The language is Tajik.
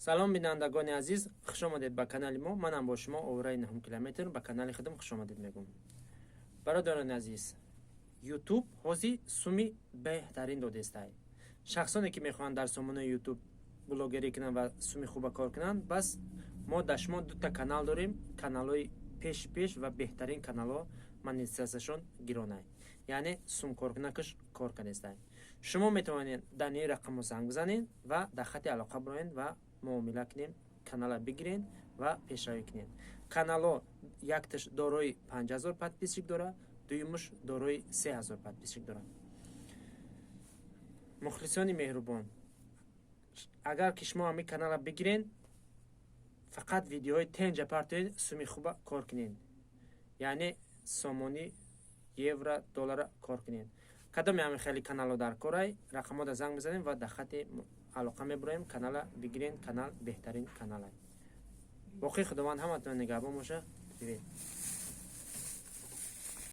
салом бинандагони азиз, хуш омадед ба канали мо. Манам бо шумо овраи 9 километр ба канали худам хуш омадед мегӯям. Бародарони азиз, YouTube ҳози суми беҳтарин додестай. Шахсоне ки мехоҳанд дар сомонаи YouTube блогерӣ кунанд ва суми хуба кор кунанд, бас мо дар шумо дута канал дорем. Каналҳои пеш ва беҳтарин каналҳо монетизатсияшон гиронай. Яъне сум коркунакаш кор кардестай. Шумо метавонед дар ин рақамҳо занг бизанед ва дар хати алоқа бироед ва муомила кунем, канала бигиред ва пешравӣ кунед. Каналҳо якташ дорои 5000 подписчик дорад, дуюмаш дорои 3000 подписчик дорад. мухлисони меҳрубон, агар ки шумо ҳамин канала бигиред, фақат видеоҳои тенҷа партоед, суми хуба кор кунед. Яъне сомони евро, доллара кор кунед. Кадоми ҳамин хеле каналҳо дар корай, рақамҳода занг бизанед ва дар хати алоқа мебироем, канала бигиред. Канал беҳтарин канал аст. боқи худованд ҳаматон нигаҳбон боша. Привет.